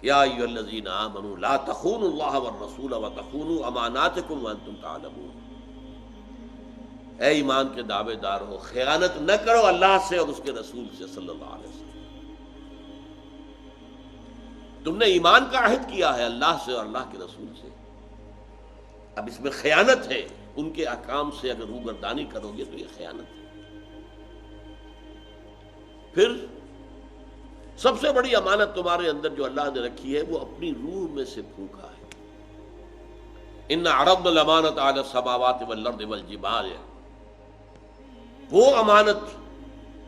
یا ایھا الذین آمنوا لا تخونوا اللہ والرسول وتخونوا اماناتکم وانتم تعلمون، اے ایمان کے دعوے دارو خیانت نہ کرو اللہ سے اور اس کے رسول سے صلی اللہ علیہ وسلم۔ تم نے ایمان کا عہد کیا ہے اللہ سے اور اللہ کے رسول سے، اب اس میں خیانت ہے، ان کے احکام سے اگر روگردانی کرو گے تو یہ خیانت ہے۔ پھر سب سے بڑی امانت تمہارے اندر جو اللہ نے رکھی ہے وہ اپنی روح میں سے پھونکا ہے۔ ان عرضنا الامانۃ علی السماوات والارض والجبال، وہ امانت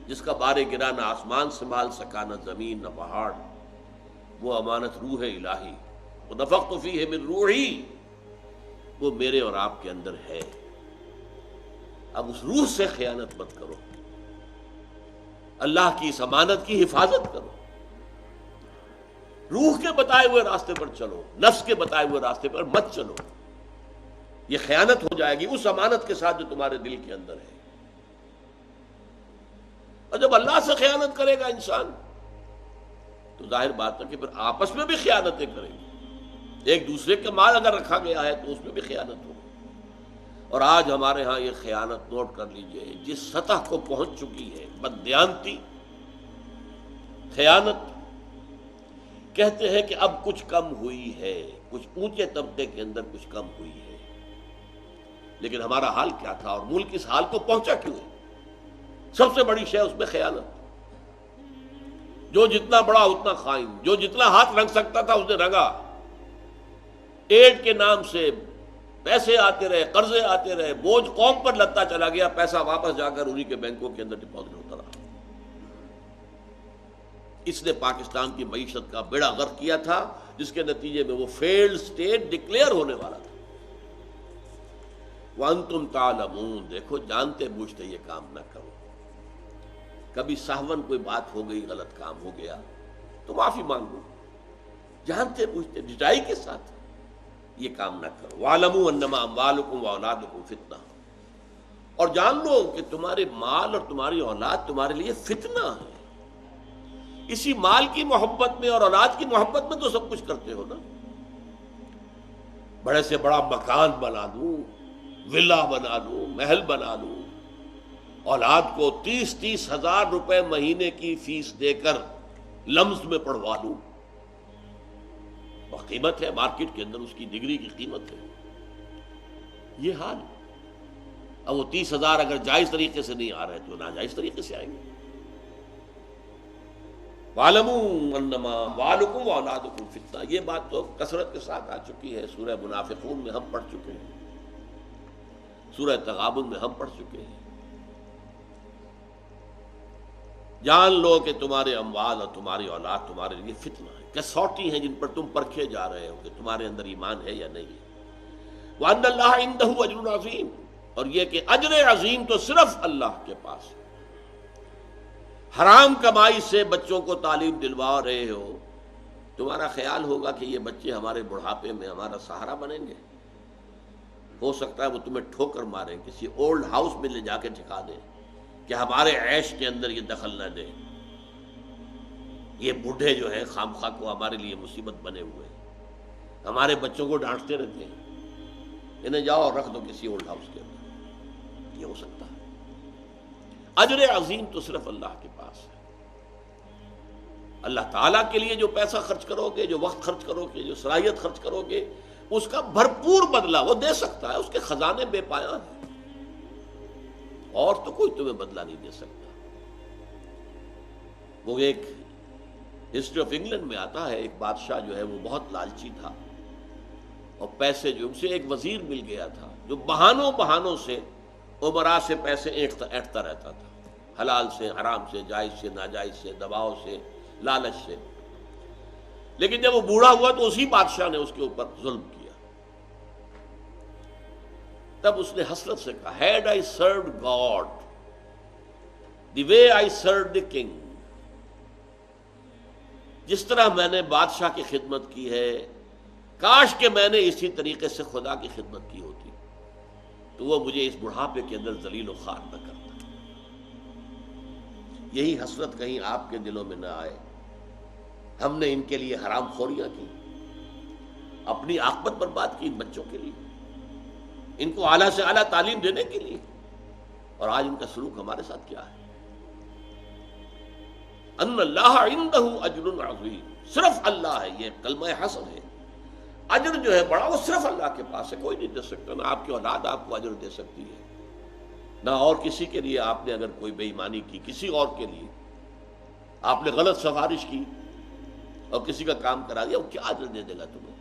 جس کا بار گرا نہ آسمان سنبھال سکا نہ زمین نہ پہاڑ، وہ امانت روح الہی، ونفخت فیہ من روحی، وہ میرے اور آپ کے اندر ہے۔ اب اس روح سے خیانت مت کرو، اللہ کی اس امانت کی حفاظت کرو، روح کے بتائے ہوئے راستے پر چلو، نفس کے بتائے ہوئے راستے پر مت چلو، یہ خیانت ہو جائے گی اس امانت کے ساتھ جو تمہارے دل کے اندر ہے۔ اور جب اللہ سے خیانت کرے گا انسان تو ظاہر بات ہے کہ پھر آپس میں بھی خیانتیں کریں گے، ایک دوسرے کے مال اگر رکھا گیا ہے تو اس میں بھی خیانت ہو۔ اور آج ہمارے ہاں یہ خیانت نوٹ کر لیجئے جس سطح کو پہنچ چکی ہے، بددیانتی، خیانت، کہتے ہیں کہ اب کچھ کم ہوئی ہے، کچھ اونچے طبقے کے اندر کچھ کم ہوئی ہے، لیکن ہمارا حال کیا تھا اور ملک اس حال کو پہنچا کیوں ہے؟ سب سے بڑی شے اس میں خیانت، جو جتنا بڑا اتنا خائن، جو جتنا ہاتھ رنگ سکتا تھا اس نے رنگا، ایڈ کے نام سے پیسے آتے رہے، قرضے آتے رہے، بوجھ قوم پر لدتا چلا گیا، پیسہ واپس جا کر انہی کے بینکوں کے اندر ڈپازٹ ہوتا رہا۔ اس نے پاکستان کی معیشت کا بیڑا غرق کیا تھا، جس کے نتیجے میں وہ فیلڈ سٹیٹ ڈکلیئر ہونے والا تھا۔ وانتم تعلمون، دیکھو جانتے بوجھتے یہ کام نہ کرو، کبھی سہون کوئی بات ہو گئی، غلط کام ہو گیا تو معافی مانگو، جانتے بوجھتے ڈٹائی کے ساتھ یہ کام نہ کرو۔ وَاعْلَمُوا أَنَّمَا أَمْوَالُكُمْ وَأَوْلَادُكُمْ فِتْنَةٌ، اور جان لو کہ تمہارے مال اور تمہاری اولاد تمہارے لیے فتنہ ہے۔ اسی مال کی محبت میں اور اولاد کی محبت میں تو سب کچھ کرتے ہو نا، بڑے سے بڑا مکان بنا لوں، ولا بنا لوں، محل بنا لوں، اولاد کو 30 ہزار روپے مہینے کی فیس دے کر لمز میں پڑھوا لوں، قیمت ہے مارکیٹ کے اندر، اس کی ڈگری کی قیمت ہے، یہ حال۔ اب وہ 30,000 اگر جائز طریقے سے نہیں آ رہے تو ناجائز طریقے سے آئیں گے۔ وَاعْلَمُوا أَنَّمَا أَمْوَالُكُمْ وَأَوْلَادُكُمْ فِتْنَةٌ، یہ بات تو کثرت کے ساتھ آ چکی ہے، سورہ منافقون میں ہم پڑھ چکے ہیں، سورہ تغابن میں ہم پڑھ چکے ہیں۔ جان لو کہ تمہارے اموال اور تمہاری اولاد تمہارے لیے فتنہ ہے، کسوٹی ہیں جن پر تم پرکھے جا رہے ہو کہ تمہارے اندر ایمان ہے یا نہیں ہے۔ وَأَنَّ اللَّهَ عِندَهُ أَجْرٌ عَظِيمٌ، اور یہ کہ اجر عظیم تو صرف اللہ کے پاس ہے۔ حرام کمائی سے بچوں کو تعلیم دلوا رہے ہو، تمہارا خیال ہوگا کہ یہ بچے ہمارے بڑھاپے میں ہمارا سہارا بنیں گے؟ ہو سکتا ہے وہ تمہیں ٹھوکر ماریں، کسی اولڈ ہاؤس میں لے جا کے ٹھکا دیں کہ ہمارے عیش کے اندر یہ دخل نہ دیں، یہ بوڑھے جو ہیں خام خواہ کو ہمارے لیے مصیبت بنے ہوئے ہیں، ہمارے بچوں کو ڈانٹتے رہتے ہیں، انہیں جاؤ اور رکھ دو کسی اولڈ ہاؤس کے اندر، یہ ہو سکتا ہے۔ اجر عظیم تو صرف اللہ کے پاس ہے۔ اللہ تعالیٰ کے لیے جو پیسہ خرچ کرو گے، جو وقت خرچ کرو گے، جو صلاحیت خرچ کرو گے، اس کا بھرپور بدلہ وہ دے سکتا ہے، اس کے خزانے بے پایاں ہیں، اور تو کوئی تمہیں بدلہ نہیں دے سکتا۔ وہ ایک ہسٹری آف انگلینڈ میں آتا ہے، ایک بادشاہ جو ہے وہ بہت لالچی تھا، اور پیسے جو اسے ایک وزیر مل گیا تھا جو بہانوں سے امراء سے پیسے اینٹتا رہتا تھا، حلال سے، حرام سے، جائز سے، ناجائز سے، دباؤ سے، لالچ سے۔ لیکن جب وہ بوڑھا ہوا تو اسی بادشاہ نے اس کے اوپر ظلم کیا۔ تب اس نے حسرت سے کہا، Had I served God the way I served the king، جس طرح میں نے بادشاہ کی خدمت کی ہے، کاش کہ میں نے اسی طریقے سے خدا کی خدمت کی ہوتی تو وہ مجھے اس بڑھاپے کے اندر ذلیل و خوار نہ کرتا۔ یہی حسرت کہیں آپ کے دلوں میں نہ آئے ہم نے ان کے لیے حرام خوریاں کی، اپنی عاقبت برباد کی ان بچوں کے لیے، ان کو اعلیٰ سے اعلیٰ تعلیم دینے کے لیے، اور آج ان کا سلوک ہمارے ساتھ کیا ہے؟ ان اللہ عندہ اجر عظیم، صرف اللہ ہے، یہ کلمہ حسن ہے، اجر جو ہے بڑا وہ صرف اللہ کے پاس ہے، کوئی نہیں دے سکتا، نہ آپ کی اولاد آپ کو اجر دے سکتی ہے، نہ اور کسی کے لیے آپ نے اگر کوئی بے ایمانی کی، کسی اور کے لیے آپ نے غلط سفارش کی اور کسی کا کام کرا دیا، وہ کیا اجر دے دے گا تمہیں؟